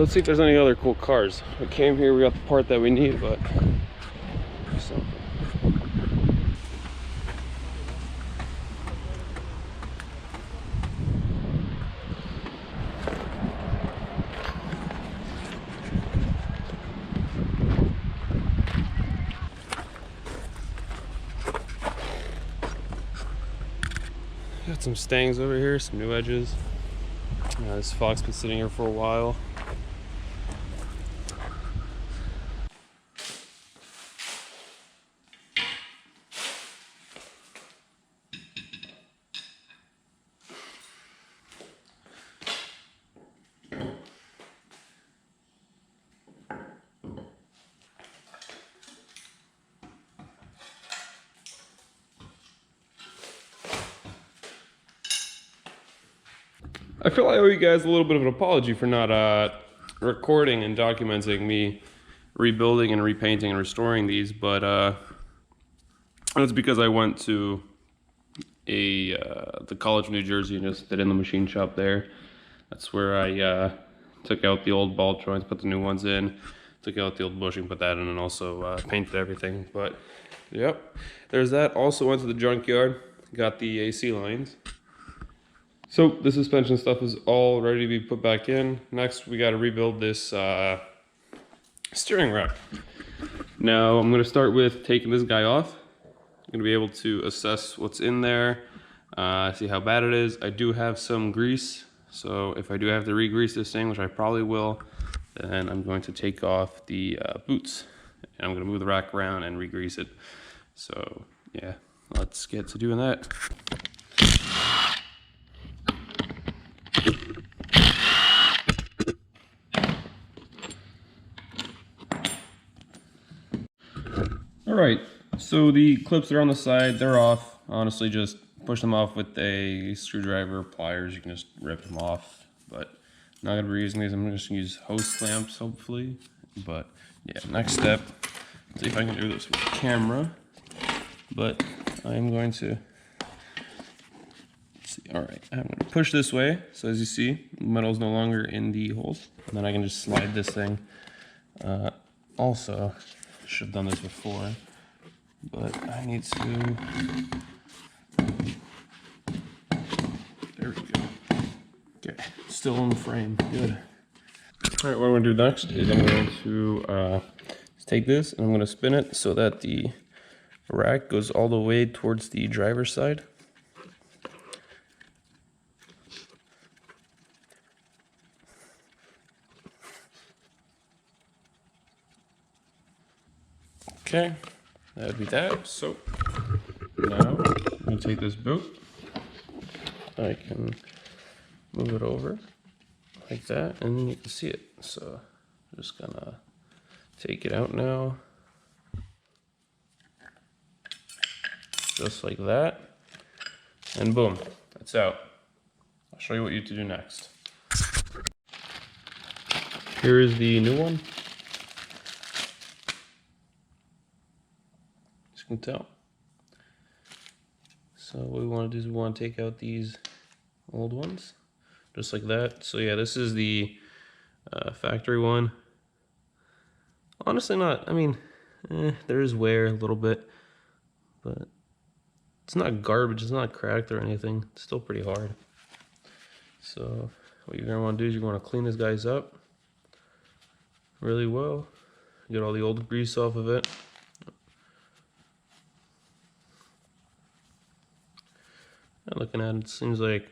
let's see if there's any other cool cars. We came here, we got the part that we need, but something. Got some stangs over here, some new edges. This Fox been sitting here for a while. I feel I owe you guys a little bit of an apology for not recording and documenting me rebuilding and repainting and restoring these, but that's because I went to the College of New Jersey and just did in the machine shop there. That's where I took out the old ball joints, put the new ones in, took out the old bushing, put that in, and also painted everything. But yep, there's that. Also went to the junkyard, got the AC lines. So the suspension stuff is all ready to be put back in. Next, we got to rebuild this steering rack. Now, I'm going to start with taking this guy off. I'm going to be able to assess what's in there, see how bad it is. I do have some grease, so if I do have to re-grease this thing, which I probably will, then I'm going to take off the boots. And I'm going to move the rack around and re-grease it. So, yeah, let's get to doing that. Alright, so the clips that are on the side, they're off. Honestly, just push them off with a screwdriver, pliers, you can just rip them off. But I'm not going to be using these, I'm just going to use hose clamps, hopefully. But yeah, next step, see if I can do this with the camera. But I'm going to, let's see, alright, I'm going to push this way. So as you see, the metal's no longer in the holes. And then I can just slide this thing. Also, should have done this before, but I need to, there we go. Okay, still in the frame, good. All right, what I'm gonna do next is I'm going to take this and I'm gonna spin it so that the rack goes all the way towards the driver's side. Okay, that would be that. So now I'm going to take this boot. I can move it over like that and then you can see it. So I'm just going to take it out now. Just like that. And boom, it's out. I'll show you what you have to do next. Here is the new one. Can tell. So what we want to do is we want to take out these old ones just like that. So yeah, this is the factory one. Honestly not, I mean, there is wear a little bit, but it's not garbage, it's not cracked or anything. It's still pretty hard. So what you're gonna want to do is you want to clean these guys up really well, get all the old grease off of it. Looking at it, it seems like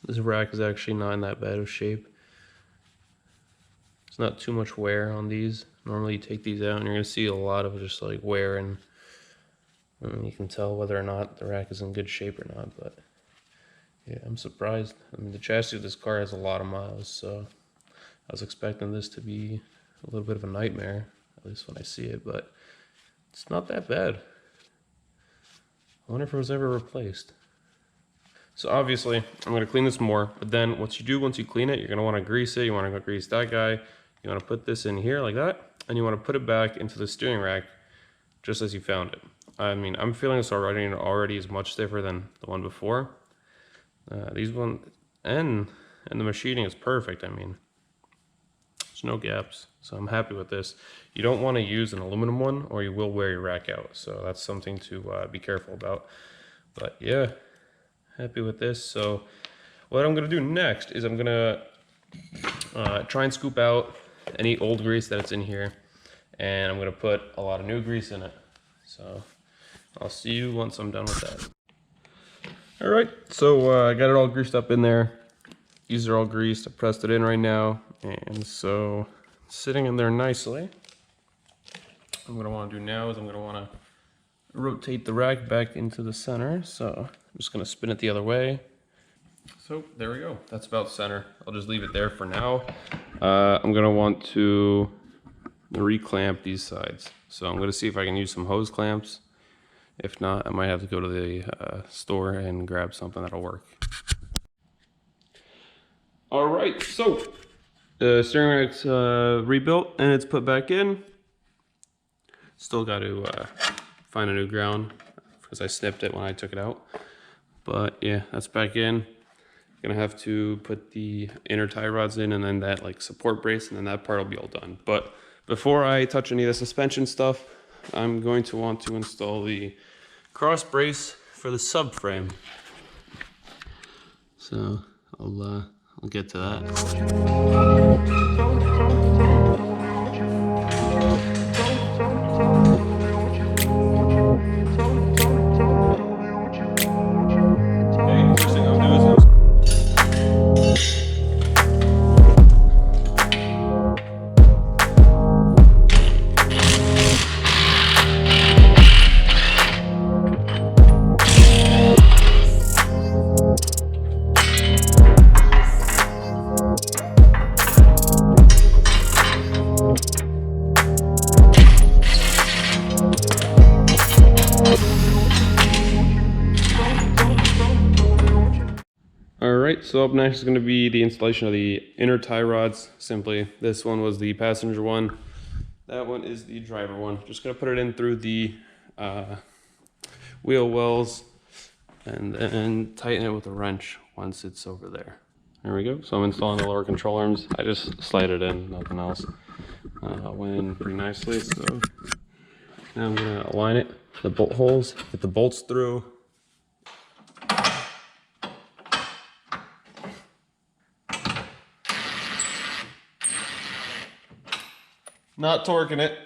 this rack is actually not in that bad of shape. It's not too much wear on these. Normally you take these out and you're going to see a lot of just like wear, and you can tell whether or not the rack is in good shape or not. But yeah, I'm surprised. I mean, the chassis of this car has a lot of miles, so I was expecting this to be a little bit of a nightmare, at least when I see it, but it's not that bad. I wonder if it was ever replaced. So obviously, I'm going to clean this more, but then what you do once you clean it, you're going to want to grease it. You want to go grease that guy. You want to put this in here like that, and you want to put it back into the steering rack just as you found it. I mean, I'm feeling this already is much stiffer than the one before. These one and the machining is perfect. I mean, There's no gaps, so I'm happy with this. You don't want to use an aluminum one or you will wear your rack out, so that's something to be careful about. But yeah, happy with this. So what I'm gonna do next is I'm gonna try and scoop out any old grease that's in here, and I'm gonna put a lot of new grease in it. So I'll see you once I'm done with that. All right, so I got it all greased up in there. These are all greased. I pressed it in right now, and so it's sitting in there nicely. What I'm gonna want to do now is I'm gonna want to rotate the rack back into the center. So I'm just gonna spin it the other way. So there we go. That's about center. I'll just leave it there for now. I'm gonna want to reclamp these sides. So I'm gonna see if I can use some hose clamps. If not, I might have to go to the store and grab something that'll work. All right, so the steering rack's rebuilt and it's put back in. Still got to find a new ground because I snipped it when I took it out. But yeah, that's back in. Gonna have to put the inner tie rods in and then that like support brace, and then that part will be all done. But before I touch any of the suspension stuff, I'm going to want to install the cross brace for the subframe. So I'll get to that. So up next is going to be the installation of the inner tie rods. Simply, this one was the passenger one. That one is the driver one. Just going to put it in through the wheel wells and then tighten it with a wrench once it's over there. There we go. So I'm installing the lower control arms. I just slide it in, nothing else. Went in pretty nicely. So now I'm going to align it, the bolt holes, get the bolts through. Not torquing it,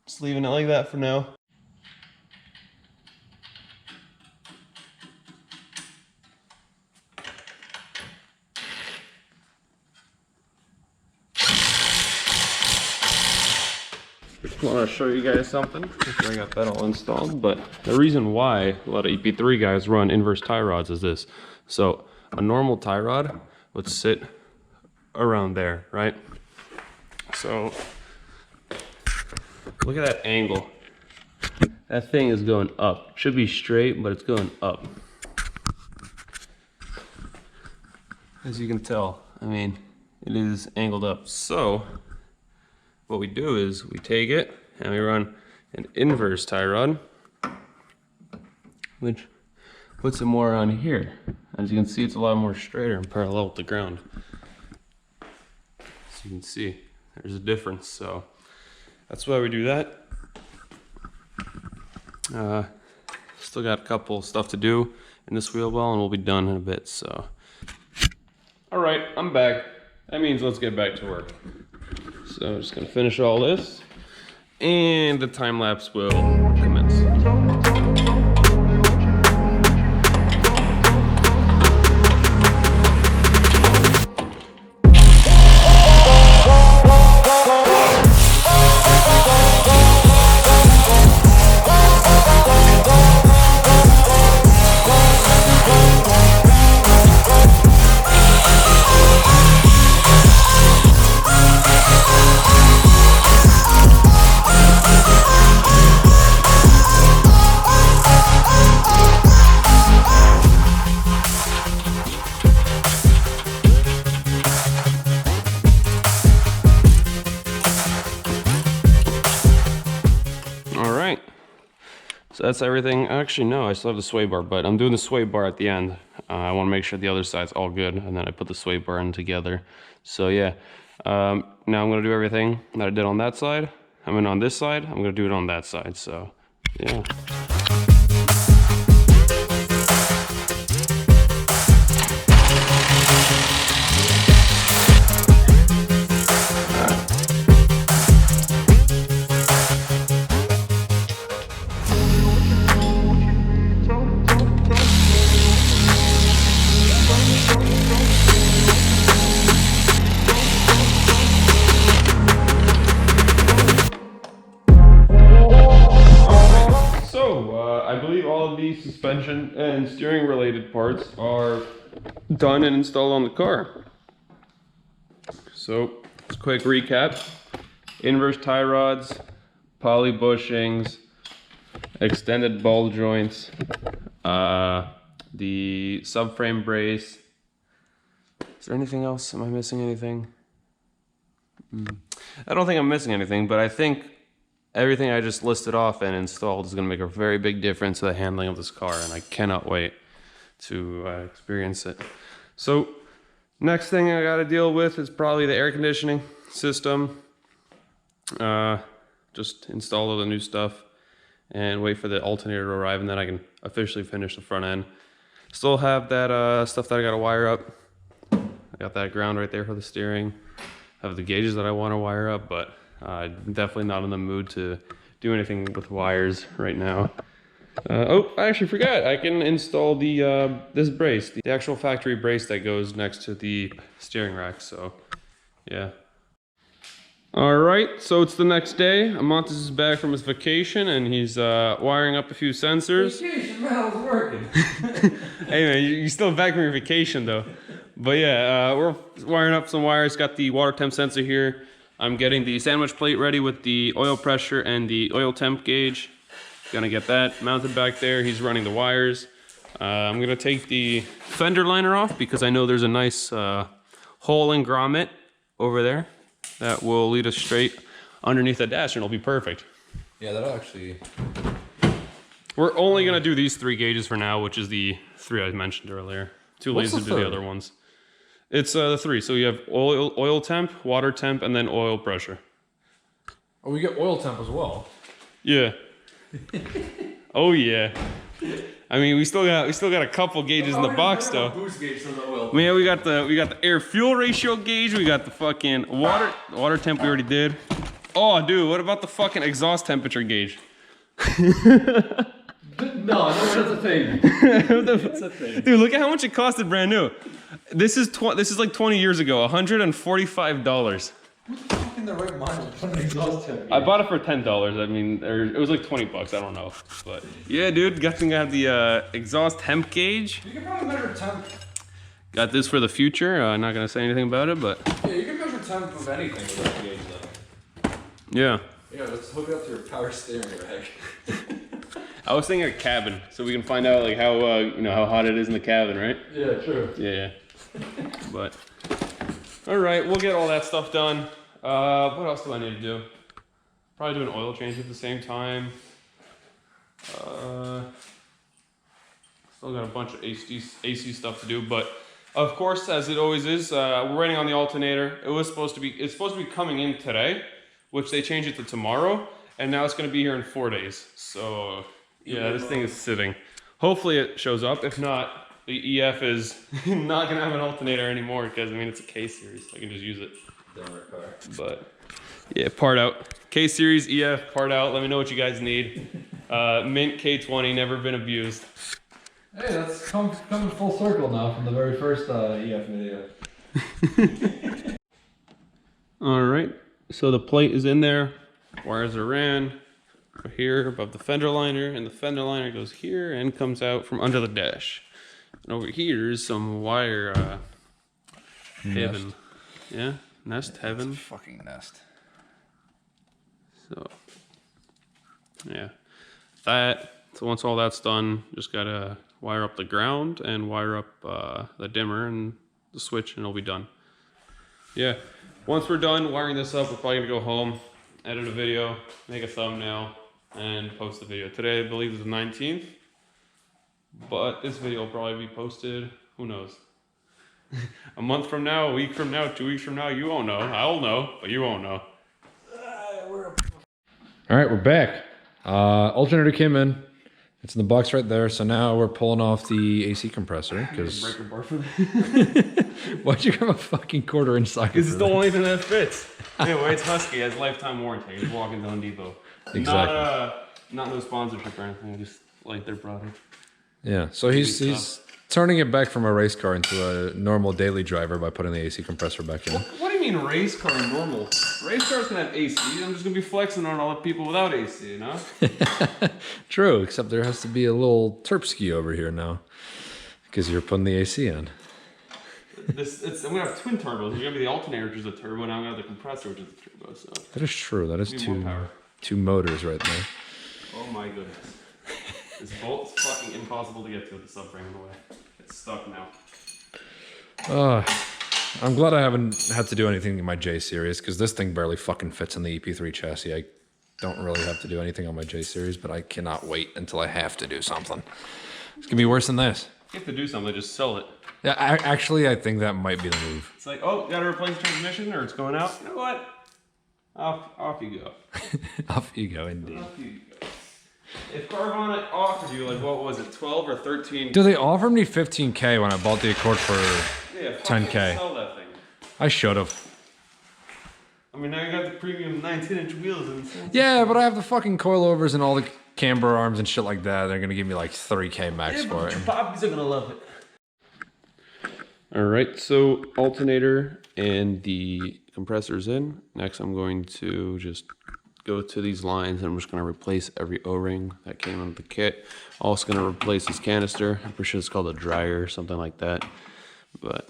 just leaving it like that for now. Just want to show you guys something before I got that all installed. But the reason why a lot of EP3 guys run inverse tie rods is this. So a normal tie rod would sit around there, right? So look at that angle. That thing is going up. Should be straight, but it's going up. As you can tell, I mean, it is angled up. So what we do is we take it and we run an inverse tie rod, which puts it more on here. As you can see, it's a lot more straighter and parallel with the ground. As you can see, there's a difference. So that's why we do that. Still got a couple stuff to do in this wheel well and we'll be done in a bit. So, all right, I'm back. That means let's get back to work. So I'm just gonna finish all this and the time lapse will commence. So that's everything. Actually, no, I still have the sway bar, but I'm doing the sway bar at the end. I want to make sure the other side's all good, and then I put the sway bar in together. So yeah, Now I'm gonna do everything that I did on that side. I mean on this side, I'm gonna do it on that side, so yeah. I believe all of these suspension and steering related parts are done and installed on the car. So, just a quick recap. Inverse tie rods, poly bushings, extended ball joints, the subframe brace. Is there anything else? Am I missing anything? I don't think I'm missing anything, but I think everything I just listed off and installed is going to make a very big difference to the handling of this car, and I cannot wait to experience it. So, next thing I got to deal with is probably the air conditioning system. Just install all the new stuff and wait for the alternator to arrive, and then I can officially finish the front end. Still have that stuff that I got to wire up. I got that ground right there for the steering. I have the gauges that I want to wire up, but I'm definitely not in the mood to do anything with wires right now. Oh, I actually forgot. I can install the this brace, the actual factory brace that goes next to the steering rack. So, yeah. All right, so it's the next day. Amontes is back from his vacation, and he's wiring up a few sensors. Vacation, man, I was working. Hey man, you're still back from your vacation though. But yeah, we're wiring up some wires. Got the water temp sensor here. I'm getting the sandwich plate ready with the oil pressure and the oil temp gauge. Gonna get that mounted back there. He's running the wires. I'm gonna take the fender liner off because I know there's a nice hole in grommet over there that will lead us straight underneath the dash, and it'll be perfect. Yeah, that'll actually... We're only gonna do these 3 gauges for now, which is the 3 I mentioned earlier. Too lazy to do the other ones. It's the 3. So you have oil temp, water temp, and then oil pressure. Oh, we get oil temp as well. Yeah. Oh yeah. I mean, we still got a couple gauges in the box though. Boost gauge for the oil. Man, we got the air fuel ratio gauge. We got the fucking water temp we already did. Oh, dude, what about the fucking exhaust temperature gauge? No, that's a thing. That's a thing. Dude, look at how much it costed brand new. This is like 20 years ago, $145. Who's in the right mind to put an exhaust temp? I bought it for $10. I mean, it was like 20 bucks. I don't know, but yeah, dude, got to have the exhaust temp gauge. You can probably measure temp. Got this for the future. Not gonna say anything about it, but yeah, you can measure temp of anything with that gauge, though. Yeah. Yeah, let's hook it up to your power steering rack. I was thinking a cabin, so we can find out like how you know how hot it is in the cabin, right? Yeah, true. Yeah. But all right, we'll get all that stuff done. What else do I need to do? Probably do an oil change at the same time. Still got a bunch of AC stuff to do, but of course, as it always is, we're waiting on the alternator. It's supposed to be coming in today, which they changed it to tomorrow, and now it's going to be here in 4 days. So yeah, this thing is sitting. Hopefully it shows up. If not, the EF is not going to have an alternator anymore because, I mean, it's a K series. I can just use it. But yeah, part out. K series, EF, part out. Let me know what you guys need. Mint K20, never been abused. Hey, that's coming full circle now from the very first EF video. All right, so the plate is in there. Wires are ran. Here above the fender liner, and the fender liner goes here and comes out from under the dash. And over here is some wire heaven. Yeah, nest heaven. It's a fucking nest. So yeah, so once all that's done, just gotta wire up the ground and wire up the dimmer and the switch, and it'll be done. Yeah, once we're done wiring this up, we're probably gonna go home, edit a video, make a thumbnail, and post the video. Today, I believe, is the 19th, but this video will probably be posted, who knows? A month from now, a week from now, 2 weeks from now, you won't know. I'll know, but you won't know. All right, we're back. Alternator came in. It's in the box right there. So now we're pulling off the AC compressor because. Breaker bar for that. Why'd you grab a fucking 1/4-inch socket? Because it's the only thing that fits. Anyway, it's Husky. It has lifetime warranty. Just walk into Home Depot. Exactly. Not no sponsorship or anything. I just like their product. Yeah. So he's turning it back from a race car into a normal daily driver by putting the AC compressor back in. What do you mean race car normal? Race cars can have AC. I'm just gonna be flexing on all the people without AC, you know? True, except there has to be a little Terpsky over here now because you're putting the AC in. I'm gonna have twin turbos. You're gonna be the alternator, which is a turbo, and I'm gonna have the compressor, which is a turbo. So that is true. That is more two motors right there. Oh my goodness. This bolt's fucking impossible to get to with the subframe in the way. It's stuck now. I'm glad I haven't had to do anything in my J series because this thing barely fucking fits in the EP3 chassis. I don't really have to do anything on my J series, but I cannot wait until I have to do something. It's gonna be worse than this. If you have to do something, just sell it. Yeah, actually, I think that might be the move. It's like, oh, gotta replace the transmission or it's going out. You know what? Off you go. Off you go, indeed. Off you go. If Carvana offered you, like, what was it, 12 or 13? Dude, they offered me $15K when I bought the Accord for yeah, 10K. Sell that thing. I should have. I mean, now you got the premium 19-inch wheels. And yeah, but I have the fucking coilovers and all the camber arms and shit like that. They're gonna give me like 3K max for it. Your puppies are gonna love it. All right, so alternator and the compressor's in. Next, I'm going to just go to these lines and I'm just going to replace every O-ring that came out of the kit. Also going to replace this canister. I'm pretty sure it's called a dryer or something like that. But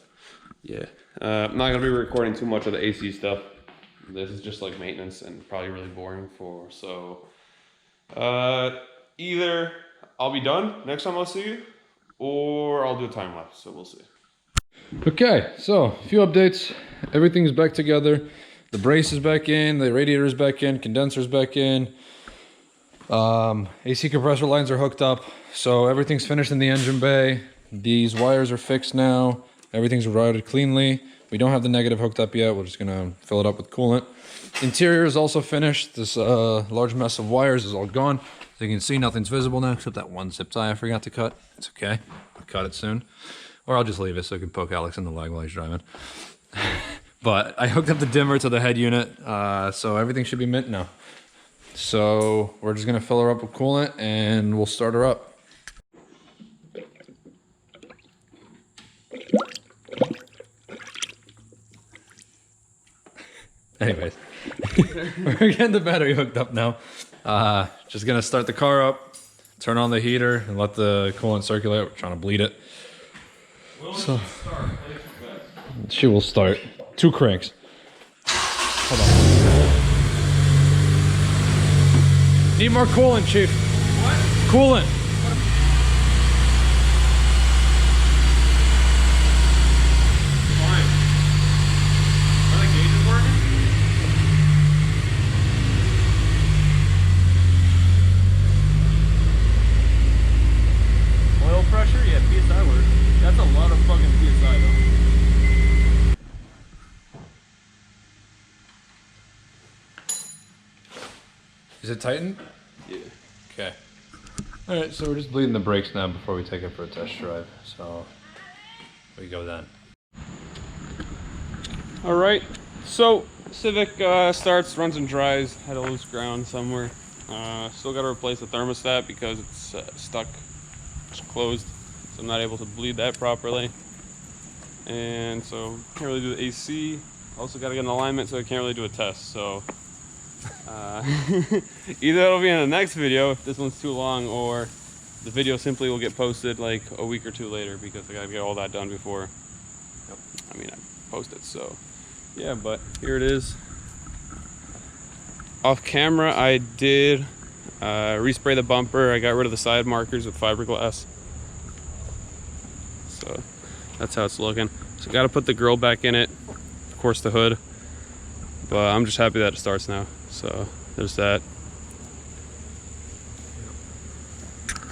yeah, I'm not going to be recording too much of the AC stuff. This is just like maintenance and probably really boring for, so either I'll be done next time I'll see you or I'll do a time lapse, so we'll see. Okay, so a few updates. Everything's back together. The brace is back in, the radiator is back in, condenser's back in. AC compressor lines are hooked up, so everything's finished in the engine bay. These wires are fixed now. Everything's routed cleanly. We don't have the negative hooked up yet. We're just gonna fill it up with coolant. Interior is also finished. This large mess of wires is all gone. As you can see, nothing's visible now except that one zip tie I forgot to cut. It's okay, I'll cut it soon. Or I'll just leave it so I can poke Alex in the leg while he's driving. But I hooked up the dimmer to the head unit, so everything should be mint now. So we're just gonna fill her up with coolant and we'll start her up. Anyways, we're getting the battery hooked up now. Just gonna start the car up, turn on the heater, and let the coolant circulate. We're trying to bleed it. So she will start. 2 cranks. Hold on. Need more coolant, Chief. What? Coolant. Fine. Are the gauges working? Oil pressure? Yeah, PSI works. That's a lot of fucking PSI though. Is it tightened? Yeah. Okay. All right, so we're just bleeding the brakes now before we take it for a test drive. So we go then. All right. So Civic starts, runs and dries. Had a loose ground somewhere. Still got to replace the thermostat because it's stuck. It's closed. So I'm not able to bleed that properly. And so can't really do the AC. Also got to get an alignment, so I can't really do a test. So either it'll be in the next video if this one's too long, or the video simply will get posted like a week or 2 later because I gotta get all that done before I post it. So yeah, but here it is. Off camera I did respray the bumper. I got rid of the side markers with fiberglass, so that's how it's looking. So got to put the grill back in it, of course the hood, but I'm just happy that it starts now. So there's that.